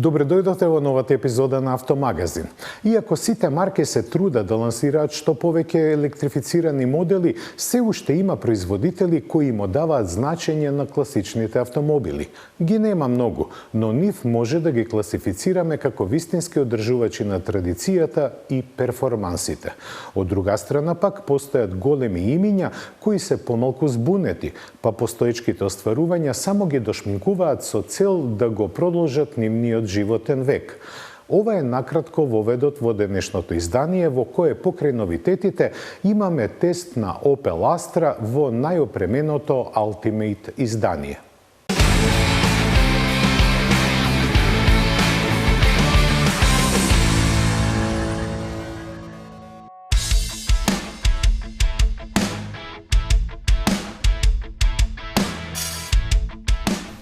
Добре дојдовте во новата епизода на Автомагазин. Иако сите марки се трудат да лансираат што повеќе електрифицирани модели, се уште има производители кои им даваат значење на класичните автомобили. Ги нема многу, но нив може да ги класифицираме како вистински одржувачи на традицијата и перформансите. Од друга страна пак постојат големи имиња кои се помалку збунети, па постоечките остварувања само ги дошминкуваат со цел да го продолжат нивниот животен век. Ова е накратко воведот во денешното издание во кое покрај новитетите имаме тест на Opel Astra во најопременото Ultimate издание.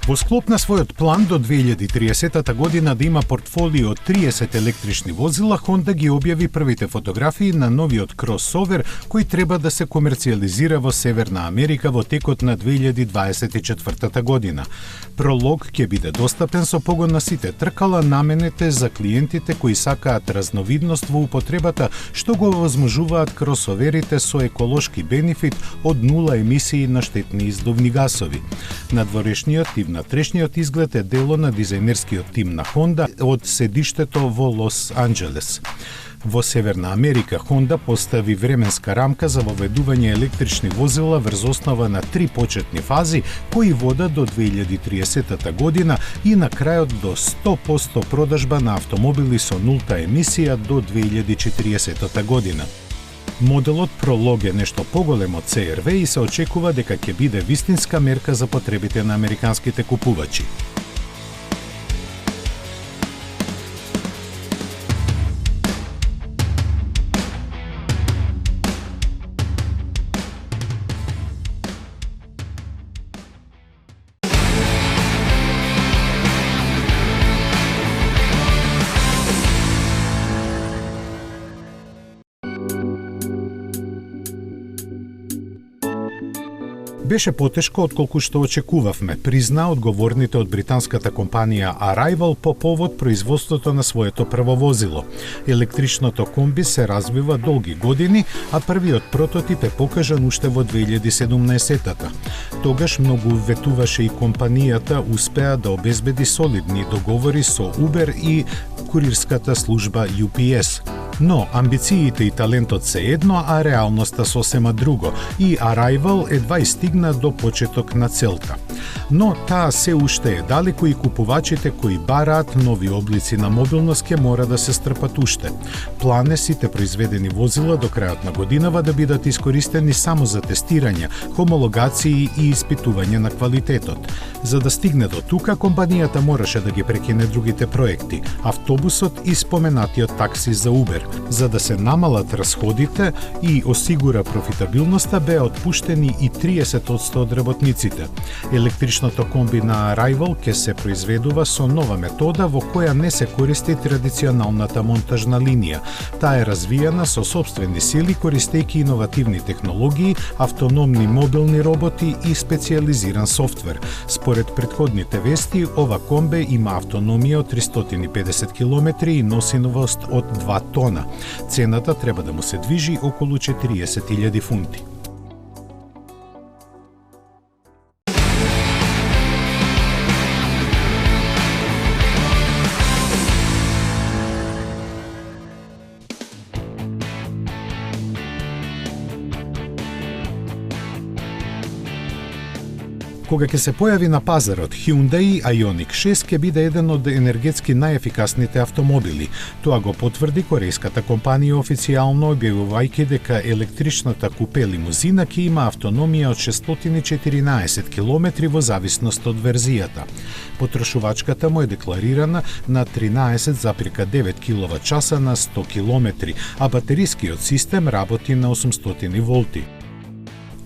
Во склоп на својот план до 2030 година да има портфолио од 30 електрични возила, Honda ги објави првите фотографии на новиот кросовер кој треба да се комерцијализира во Северна Америка во текот на 2024 година. Пролог ќе биде достапен со погон на сите тркала, наменете за клиентите кои сакаат разновидност во употребата, што го возможуваат кросоверите со еколошки бенефит од нула емисии на штетни издувни гасови. Надворешниот и внатрешниот изглед е дело на дизајнерскиот тим на Honda од седиштето во Лос Анџелес. Во Северна Америка Honda постави временска рамка за воведување електрични возила врз основа на 3 почетни фази кои водат до 2030 година и на крајот до 100% продажба на автомобили со нулта емисија до 2040 година. Моделот Пролог е нешто поголем од CR-V и се очекува дека ќе биде вистинска мерка за потребите на американските купувачи. Беше потешко отколку што очекувавме, призна одговорните од британската компанија Arrival по повод производството на своето прво возило. Електричното комби се развива долги години, а првиот прототип е покажан уште во 2017-та. Тогаш многу ветуваше и компанијата успеа да обезбеди солидни договори со Uber и курирската служба UPS. Но амбициите и талентот се едно, а реалноста сосема друго, и Arrival едва стигна до почеток на целта. Но таа се уште е далеко и купувачите кои бараат нови облици на мобилност ќе мора да се стрпат уште. План е сите произведени возила до крајот на годинава да бидат искористени само за тестирање, хомологации и испитување на квалитетот. За да стигне до тука, компанијата мораше да ги прекине другите проекти, автобусот и споменатиот такси за Uber. За да се намалат расходите и осигура профитабилноста, беа отпуштени и 30% од работниците. Електричното комби на Arrival ќе се произведува со нова метода во која не се користи традиционалната монтажна линија. Таа е развиена со сопствени сили користејќи иновативни технологии, автономни мобилни роботи и специјализиран софтвер. Според претходните вести, ова комбе има автономија од 350 км и носимост од 2 тона. Цената треба да му се движи околу 40.000 фунти. Кога ќе се појави на пазарот, Hyundai Ioniq 6 ќе биде еден од енергетски најефикасните автомобили. Тоа го потврди корејската компанија официјално, објавувајќи дека електричната купе лимузина ќе има автономија од 614 км во зависност од верзијата. Потрошувачката му е декларирана на 13,9 кВт на 100 км, а батерискиот систем работи на 800 волти.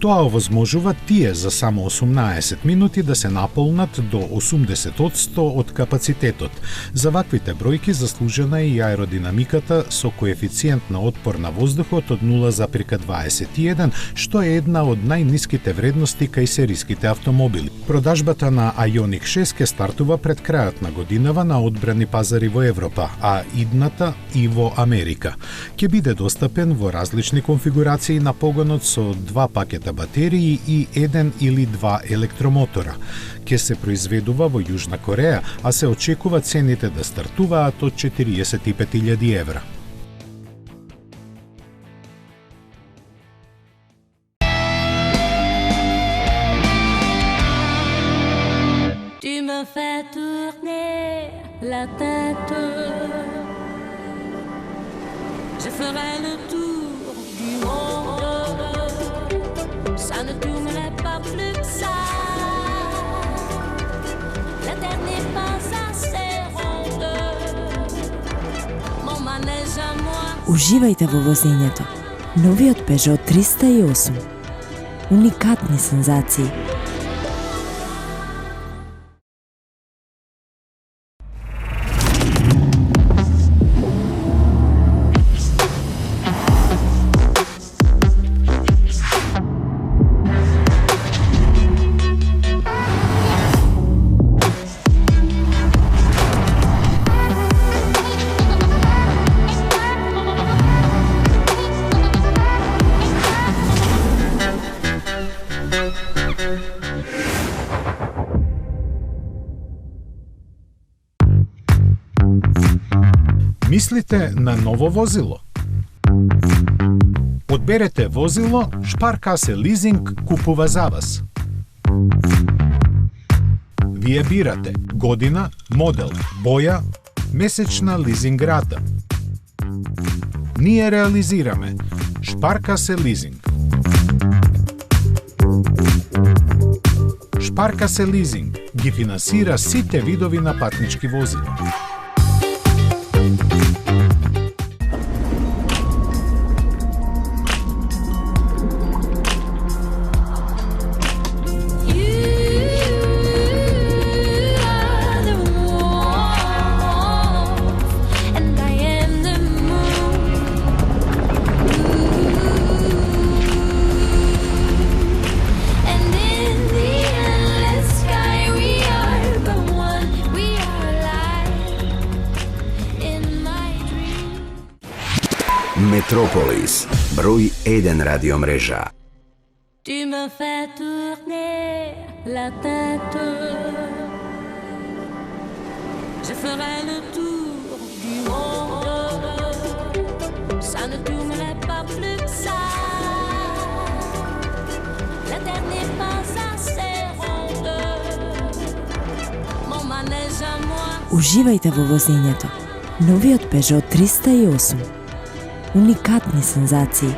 Тоа овозможува тие за само 18 минути да се наполнат до 80% од капацитетот. За ваквите бројки заслужена е и аеродинамиката со коефициент на отпор на воздухот од 0,21, што е една од најниските вредности кај сериските автомобили. Продажбата на Ioniq 6 ќе стартува пред крајот на годинава на одбрани пазари во Европа, а идната и во Америка. Ќе биде достапен во различни конфигурации на погонот со 2 пакета батерии и 1 или 2 електромотора. Ке се произведува во Јужна Кореја, а се очекува цените да стартуваат од 45.000 евра. Tu me fais tourner la tête. Je ferai le tour du monde. Ça ne tournerait pas plus que ça. La terre n'est pas assez ronde. Mon manège à moi. Уживајте во возењето. Новиот Peugeot 308. Уникатни сензации. Мислите на ново возило? Одберете возило, Шпаркасе лизинг купува за вас. Вие бирате година, модел, боја, месечна лизинг рата. Ние реализираме Шпаркасе лизинг. Шпаркасе лизинг ги финансира сите видови на патнички возила. Метрополис, број 1 радиомрежа. Tu me fais tourner la tête. Je ferai le tour du monde. Ça ne tournerait pas plus que ça. La terre n'est pas assez ronde. Mon manège à moi. Уживајте во возењето. Новиот Peugeot 308. Уникатни сензации.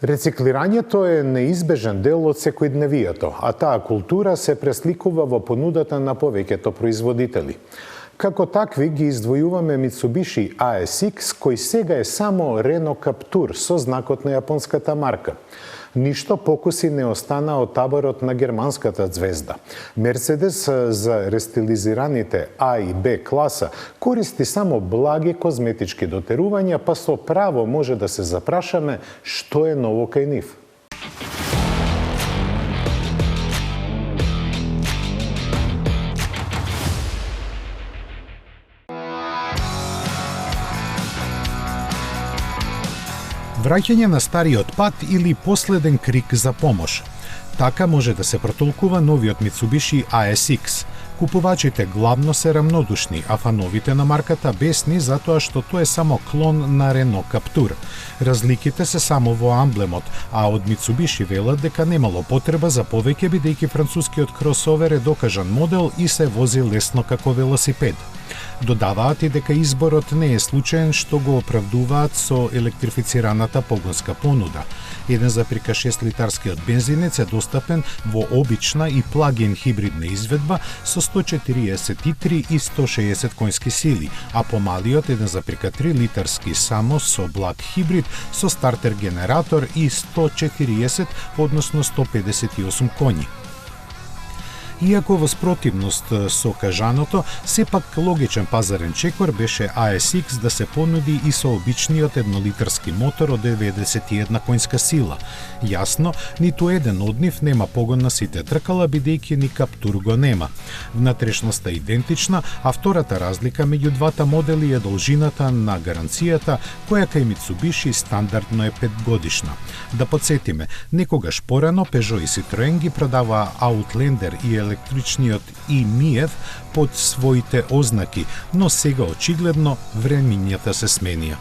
Рециклирањето е неизбежен дел од секојдневието, а таа култура се пресликува во понудата на повеќето производители. Како такви ги издвојуваме Mitsubishi ASX, кој сега е само Renault Captur со знакот на јапонската марка. Ништо покуси не остана од таборот на германската звезда. Мерцедес за рестилизираните А и Б класа користи само благи козметички дотерувања, па со право може да се запрашаме што е ново кај нив. Враќање на стариот пат или последен крик за помош. Така може да се протолкува новиот Mitsubishi ASX, Купувачите главно се рамнодушни, а фановите на марката бесни затоа што тоа е само клон на Renault Captur. Разликите се само во амблемот, а од Mitsubishi велат дека немало потреба за повеќе бидејќи францускиот кросовер е докажан модел и се вози лесно како велосипед. Додаваат и дека изборот не е случаен што го оправдуваат со електрифицираната погонска понуда. 1,6 литарскиот бензинец е достапен во обична и плагин хибридна изведба со 143 и 160 конски сили, а помалиот 1,3 литарски само со благ хибрид со стартер генератор и 140, односно 158 коњи. Иако во спротивност со кажаното, сепак логичен пазарен чекор беше ASX да се понуди и со обичниот еднолитарски мотор од 91 конска сила. Јасно, ниту еден од нив нема погон на сите тркала, бидејќи ни Captur го нема. Внатрешноста е идентична, а втората разлика меѓу двата модели е должината на гаранцијата, која кај Mitsubishi стандардно е 5 годишна. Да подсетиме, некогаш порано Peugeot и Citroen ги продаваа Outlander и електричниот и-Miев под своите ознаки, но сега очигледно времињата се сменија.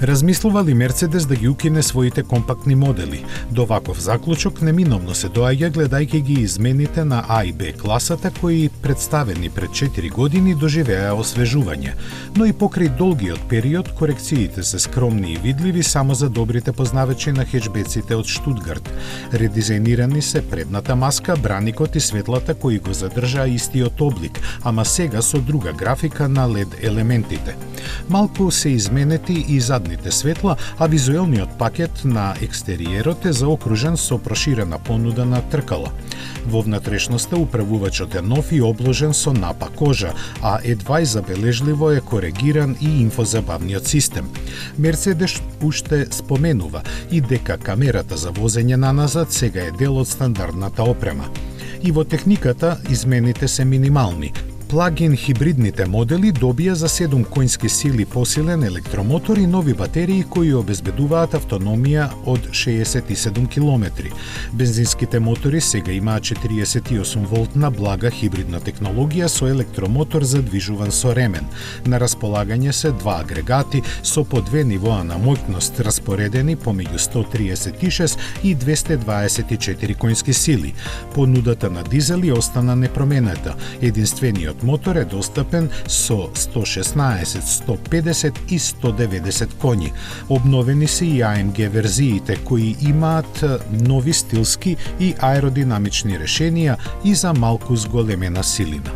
Размислува ли Мерцедес да ги укине своите компактни модели? До ваков заклучок неминовно се доаѓа гледајќи ги измените на А и Б класата кои представени пред 4 години доживеа освежување. Но и покрај долгиот период корекциите се скромни и видливи само за добрите познавачи на хечбеците од Штутгарт. Редизајнирани се предната маска, браникот и светлата кои го задржаа истиот облик, ама сега со друга графика на LED елементите. Малку се изменети и задните светла, а визуелниот пакет на екстериерот е заокружен со проширена понуда на тркала. Во внатрешноста управувачот е нов и обложен со напа кожа, а едва и забележливо е коригиран и инфозабавниот систем. Мерцедес уште споменува и дека камерата за возење наназад сега е дел од стандардната опрема. И во техниката измените се минимални. Плагин хибридните модели добија за 7 конски сили посилен електромотор и нови батерии кои обезбедуваат автономија од 67 км. Бензинските мотори сега имаат 48 волтна блага хибридна технологија со електромотор задвижуван со ремен. На располагање се два агрегати со по две нивоа на моќност распоредени помеѓу 136 и 224 конски сили. Понудата на дизели остана непроменета. Единствениот мотор е достапен со 116, 150 и 190 коњи. Обновени се и AMG верзиите кои имаат нови стилски и аеродинамични решенија и за малку зголемена силина.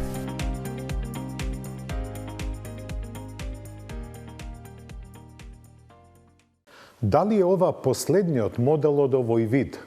Дали е ова последниот модел од овој вид?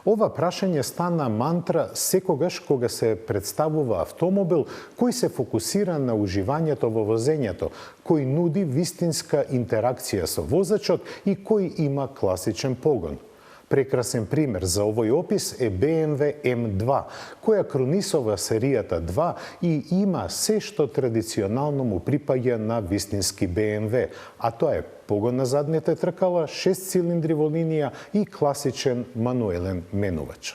Ова прашање стана мантра секогаш кога се представува автомобил кој се фокусира на уживањето во возењето, кој нуди вистинска интеракција со возачот и кој има класичен погон. Прекрасен пример за овој опис е BMW M2, која кронисува серијата 2 и има се што традиционално му припаѓа на вистински BMW, а тоа е погон на задните тркала, 6 цилиндри во линија и класичен мануелен менувач.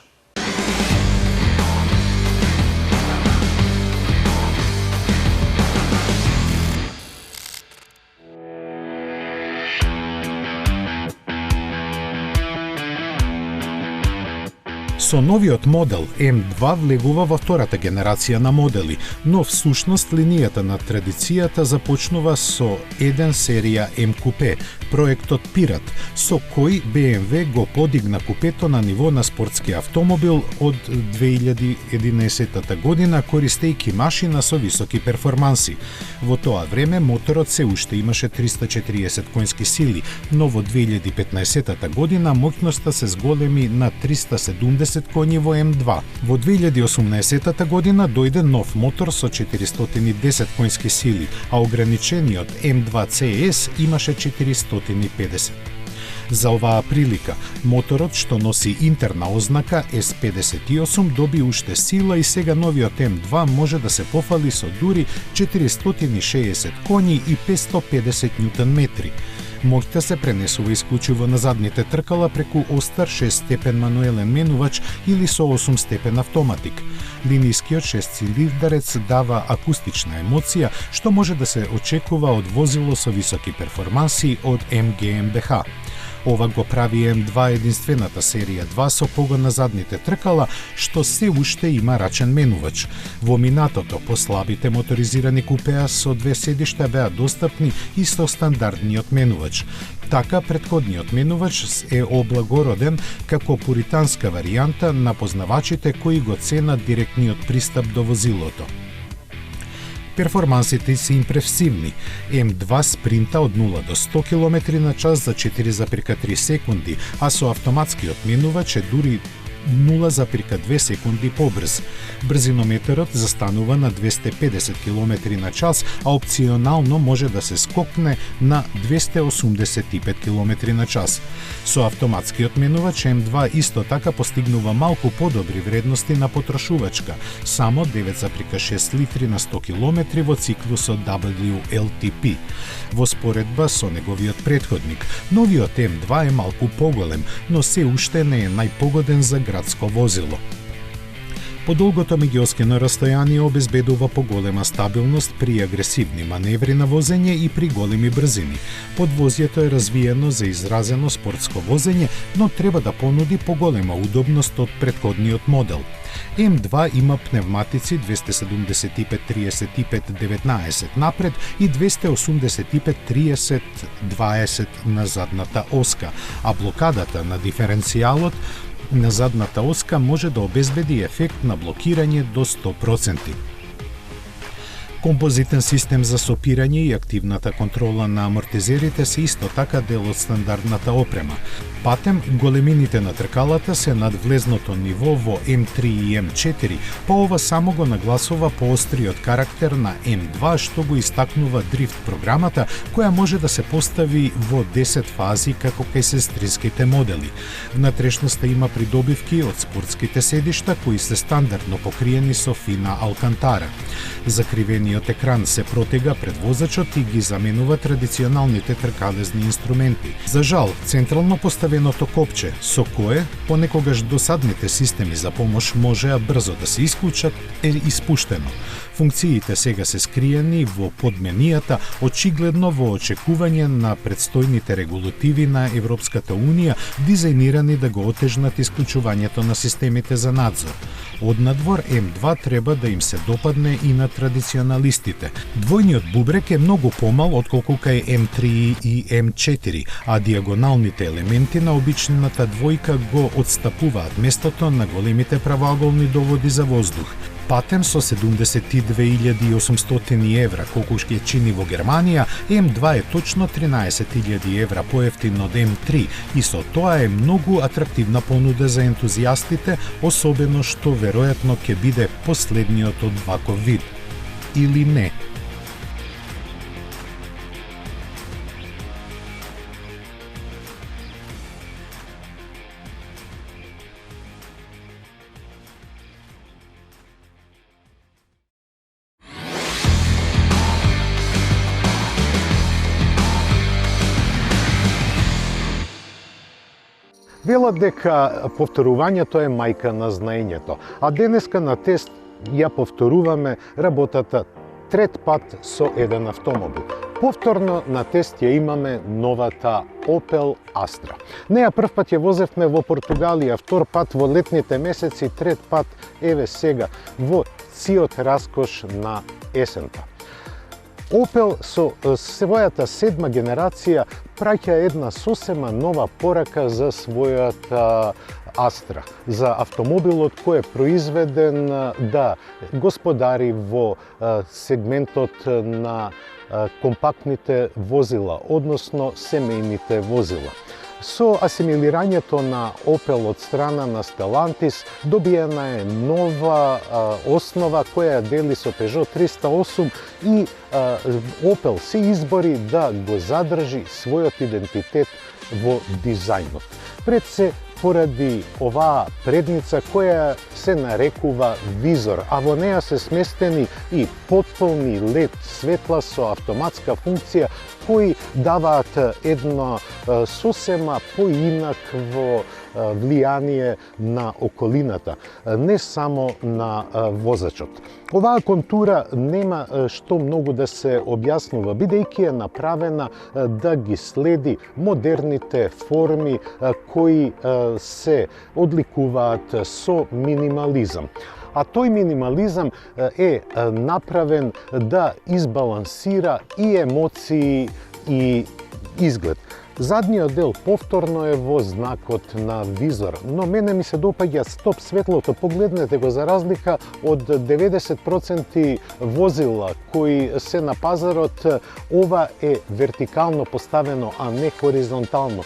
Со новиот модел M2 влегува во втората генерација на модели, но всушност линијата на традицијата започнува со 1 серија M купе, проектот Пират, со кој BMW го подигна купето на ниво на спортски автомобил од 2011 година, користејќи машина со високи перформанси. Во тоа време моторот се уште имаше 340 конски сили, но во 2015 година моќноста се зголеми на 370 коњи во M2. Во 2018 година дојде нов мотор со 410 конски сили, а ограничениот M2 CS имаше 450. За оваа прилика, моторот што носи интерна ознака S58 доби уште сила и сега новиот М2 може да се пофали со дури 460 коњи и 550 Нм. Моќта се пренесува исклучиво на задните тркала преку остар 6-степен мануелен менувач или со 8-степен автоматик. Линискиот 6-цилиндарец дава акустична емоција, што може да се очекува од возило со високи перформанси од MG GmbH. Ова го прави М2 единствената серија 2 со погон на задните тркала, што се уште има рачен менувач. Во минатото, послабите моторизирани купеа со 2 седишта беа достапни и со стандардниот менувач. Така, претходниот менувач е облагороден како пуританска варијанта на познавачите кои го ценат директниот пристап до возилото. Перформансите се импресивни. М2 спринта од 0 до 100 км на час за 4,3 секунди, а со автоматскиот менувач е дури 0,2 секунди побрз. Брзинометерот застанува на 250 км на час, а опционално може да се скокне на 285 км на час. Со автоматскиот менувач М2 исто така постигнува малку подобри вредности на потрошувачка, само 9,6 литри на 100 км во циклусот WLTP. Во споредба со неговиот претходник, новиот М2 е малку поголем, но се уште не е најпогоден за градско возило. Подолгото меѓуоскено растојание обезбедува поголема стабилност при агресивни маневри на возење и при големи брзини. Подвозјето е развиено за изразено спортско возење, но треба да понуди поголема удобност од претходниот модел. М2 има пневматици 275-35-19 напред и 285-30-20 на задната оска, а блокадата на диференцијалот на задната оска може да обезбеди ефект на блокирање до 100%. Композитен систем за сопирање и активната контрола на амортизерите се исто така дел од стандардната опрема. Патем, големините на тркалата се над влезното ниво во М3 и М4, па ова само го нагласува поостриот карактер на М2, што го истакнува дрифт програмата, која може да се постави во 10 фази како кај сестринските модели. Внатрешноста има придобивки од спортските седишта, кои се стандардно покриени со фина алкантара. Закривениот екран се протега пред возачот и ги заменува традиционалните тркалезни инструменти. За жал, централно поставеното копче, со кое понекогаш досадните системи за помош можеа брзо да се исклучат, е испуштено. Функциите сега се скриени во подменијата, очигледно во очекување на предстојните регулативи на Европската Унија, дизајнирани да го отежнат исклучувањето на системите за надзор. Однадвор, М2 треба да им се допадне и на традиционалистите. Двојниот бубрек е многу помал отколку кај М3 и М4, а диагоналните елементи на обичната двојка го отстапуваат местото на големите правоаголни доводи за воздух. Патем со 72.800 евра, колку ќе чини во Германија, М2 е точно 13.000 евра поевтин од М3 и со тоа е многу атрактивна понуда за ентузијастите, особено што веројатно ќе биде последниот од ваков вид. Или не? Велат дека повторувањето е мајка на знаењето, а денеска на тест ја повторуваме работата трет пат со еден автомобил. Повторно на тест ја имаме новата Opel Astra. Неја прв пат ја возевме во Португалија, втор пат во летните месеци, трет пат еве сега во сиот раскош на есента. Opel со својата седма генерација праќа една сосема нова порака за својата Astra, за автомобилот кој е произведен да господари во сегментот на компактните возила, односно семејните возила. Со асимилирањето на Opel од страна на Stellantis добиена е нова основа која дели со Peugeot 308 и Opel се избори да го задржи својот идентитет во дизајнот. Пред се поради оваа предница која се нарекува визор, а во неа се сместени и потполни LED светла со автоматска функција кои даваат едно сосема поинакво влијание на околината, не само на возачот. Оваа контура нема што многу да се објаснува, бидејќи е направена да ги следи модерните форми кои се одликуваат со минимализам. А тој минимализам е направен да избалансира и емоции и изглед. Задниот дел повторно е во знакот на визор, но мене ми се допаѓа стоп светлото. Погледнете го, за разлика од 90% возила кои се на пазарот, ова е вертикално поставено, а не хоризонтално.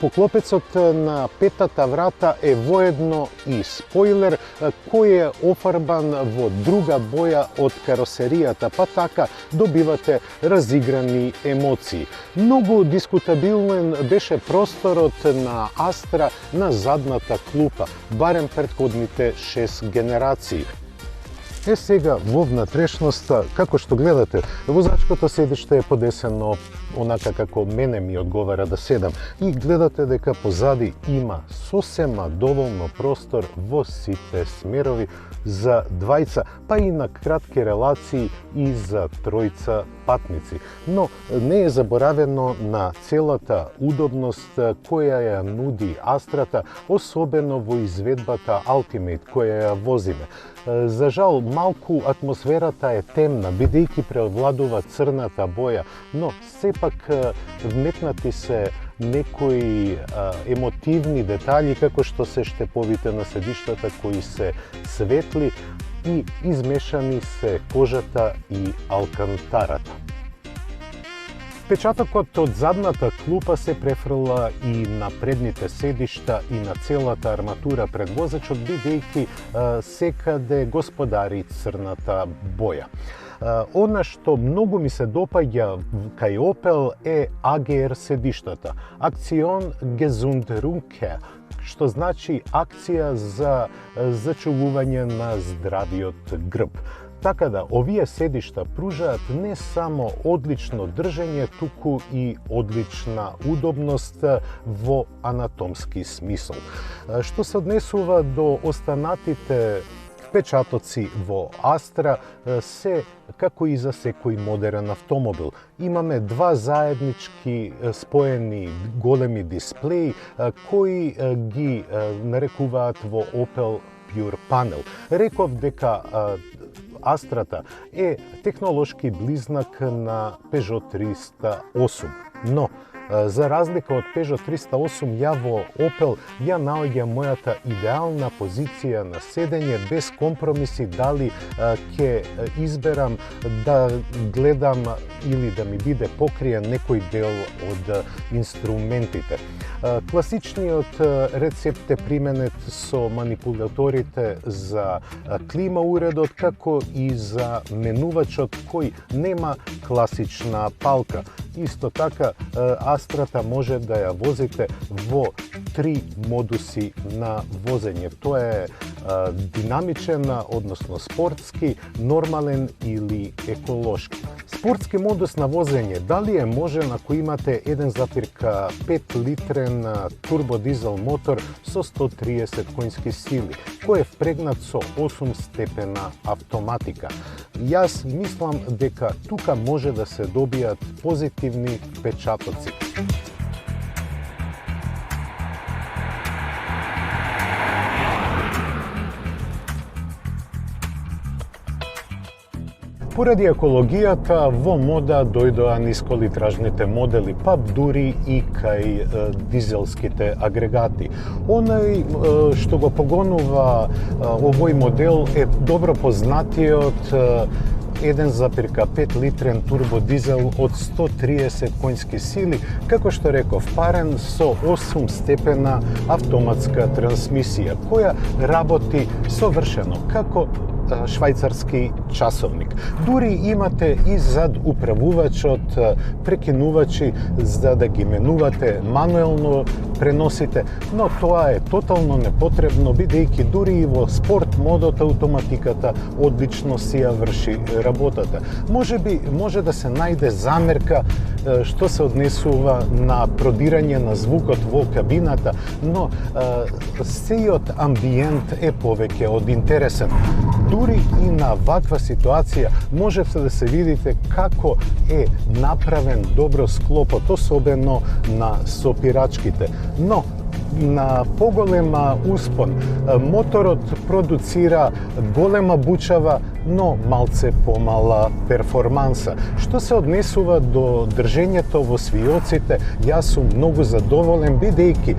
Поклопецот на петата врата е воедно и спойлер кој е офарбан во друга боја од каросеријата, па така добивате разиграни емоции. Многу дискутабилно беше просторот на Астра на задната клупа, барем претходните 6 генерации. Сега во внатрешноста, како што гледате, возачкото седиште е подесено онака како мене ми одговара да седам, и гледате дека позади има сосема доволно простор во сите смерови за двајца, па и на кратки релации и за тројца патници. Но не е заборавено на целата удобност која ја нуди Астрата, особено во изведбата Ultimate која ја возиме. За жал, малку атмосферата е темна, бидејќи преовладува црната боја, но сепак вметнати се некои емотивни детали, како што се штеповите на седиштата кои се светли и измешани се кожата и алкантарата. Печатокот од задната клупа се префрла и на предните седишта и на целата арматура пред возачот, бидејќи секаде господари црната боја. Она што многу ми се допаѓа кај Opel е AGR седиштата, Акцион Gesundrunke, што значи акција за зачувување на здравиот грб. Така да, овие седишта пружаат не само одлично држење, туку и одлична удобност во анатомски смисол. Што се однесува до останатите печатоци во Астра, се како и за секој модерен автомобил. Имаме два заеднички споени големи дисплеи кои ги нарекуваат во Opel Pure Panel. Реков дека Астрата е технолошки близнак на Peugeot 308, но за разлика од Peugeot 308, ја во Opel ја наоѓам мојата идеална позиција на седење, без компромиси дали ќе изберам да гледам или да ми биде покриен некој дел од инструментите. Класичниот рецепт е применет со манипулаторите за клима уредот, како и за менувачот кој нема класична палка. Исто така, Астрата може да ја возите во 3 модуси на возење. Тоа е динамичен, односно спортски, нормален или еколошки. Спортски модус на возење, дали е можен ако имате 1,5 литрен турбодизел мотор со 130 конски сили, кој е впрегнат со 8-степена автоматика. Јас мислам дека тука може да се добијат позитивни впечатоци. Поради екологијата, во мода дојдоа нисколитражните модели, па дури и кај дизелските агрегати. Онај што го погонува овој модел е добро познатиот 1,5 литрен турбодизел од 130 конски сили, како што реков, парен со 8-степена автоматска трансмисија, која работи совршено како швајцарски часовник. Дури имате и зад управувачот прекинувачи за да ги менувате мануелно, преносите, но тоа е тотално непотребно, бидејќи дури и во спорт модот автоматиката одлично си ја врши работата. Може да се најде замерка што се однесува на продирање на звукот во кабината, но сејот амбиент е повеќе од интересен. Дури и на ваква ситуација можете да се видите како е направен добро склопот, особено на сопирачките. Но на поголема успон моторот продуцира голема бучава, но малце помала перформанса. Што се однесува до држењето во свиоците, јас сум многу задоволен, бидејќи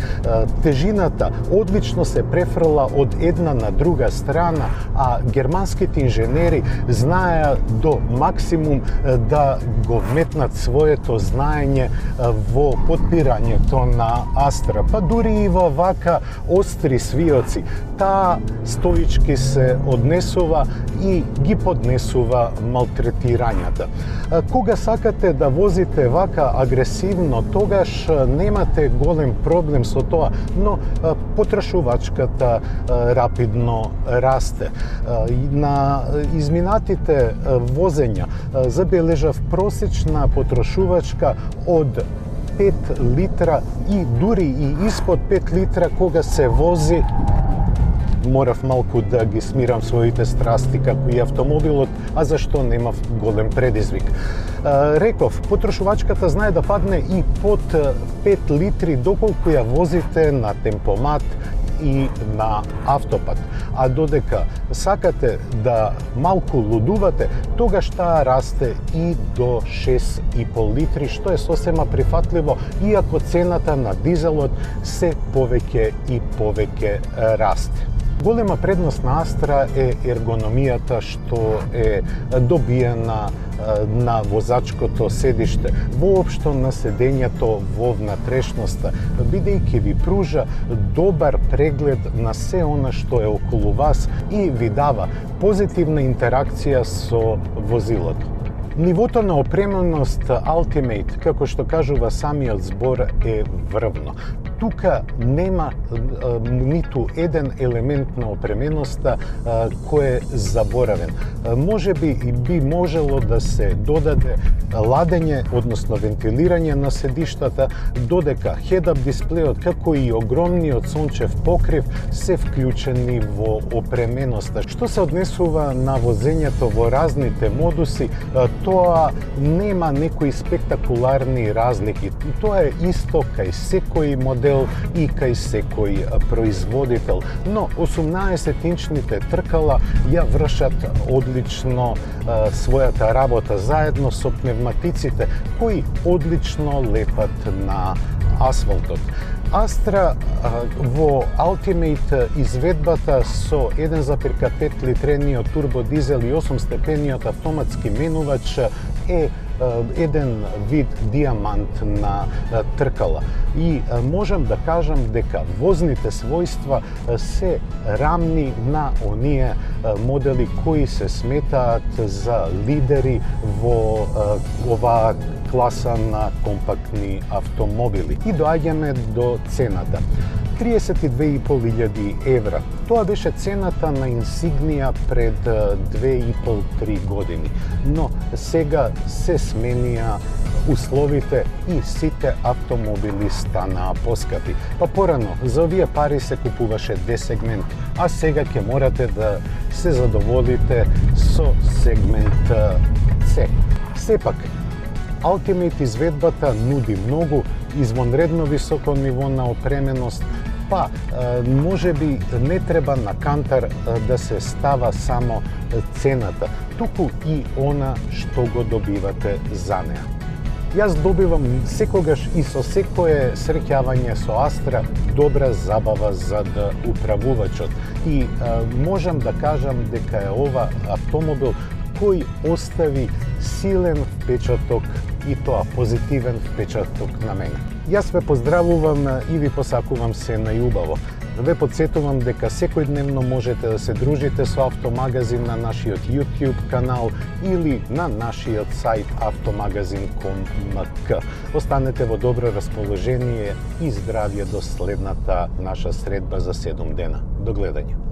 тежината одлично се префрла од една на друга страна, а германските инженери знаеа до максимум да го вметнат своето знаење во подпирањето на Астра. Па дури и во вака остри свиоци, таа стоички се однесува и ги поднесува малтретирањата. Кога сакате да возите вака агресивно, тогаш немате голем проблем со тоа, но потрошувачката рапидно расте. На изминатите возења забележав просечна потрошувачка од 5 литра и дури и испод 5 литра кога се вози. Морав малку да ги смирам своите страсти како и автомобилот, а зашто немав голем предизвик. Реков, потрошувачката знае да падне и под 5 литри доколку ја возите на темпомат и на автопат. А додека сакате да малку лудувате, тогаш таа расте и до 6,5 литри, што е сосема прифатливо, иако цената на дизелот се повеќе и повеќе расте. Голема предност на Астра е ергономијата што е добиена на возачкото седиште, воопшто на седењето во внатрешноста, бидејќи ви пружа добар преглед на се она што е околу вас и ви дава позитивна интеракција со возилото. Нивото на опременост Ultimate, како што кажува самиот збор, е врвно. Тука нема ниту еден елемент на опременоста кој е заборавен. Може би можело да се додаде ладење, односно вентилирање на седиштата, додека head-up дисплејот како и огромниот сончев покрив се вклучени во опременоста. Што се однесува на возењето во разните модуси, тоа нема некои спектакуларни разлики. Тоа е исто кај секој модел и кај секој производител. Но 18-инчните тркала ја вршат одлично својата работа заедно со пневматиците кои одлично лепат на асфалтот. Астра во Ultimate изведбата со 1,5 литрениот турбодизел и 8-степениот автоматски менувач е еден вид диамант на тркала. И можам да кажам дека возните својства се рамни на оние модели кои се сметаат за лидери во оваа класа на компактни автомобили. И доаѓаме до цената. 32.500 евра. Тоа беше цената на Insignia пред 2,5-3 години. Но сега се сменија условите и сите автомобили станаа поскапи. Па порано за овие пари се купуваше D-сегмент, а сега ќе морате да се задоволите со сегмент C. Сепак, Ultimate изведбата нуди многу, извонредно високо ниво на опременост, па може би не треба на кантар да се става само цената, туку и она што го добивате за неа. Јас добивам секогаш и со секое среќавање со Астра добра забава зад управувачот и можам да кажам дека е ова автомобил кој остави силен впечаток и тоа позитивен впечаток на мене. Јас ве поздравувам и ви посакувам се најубаво. Ве подсетувам дека секојдневно можете да се дружите со Автомагазин на нашиот YouTube канал или на нашиот сајт automagazin.com.mk. Останете во добро расположение и здравје до следната наша средба за 7 дена. До гледање.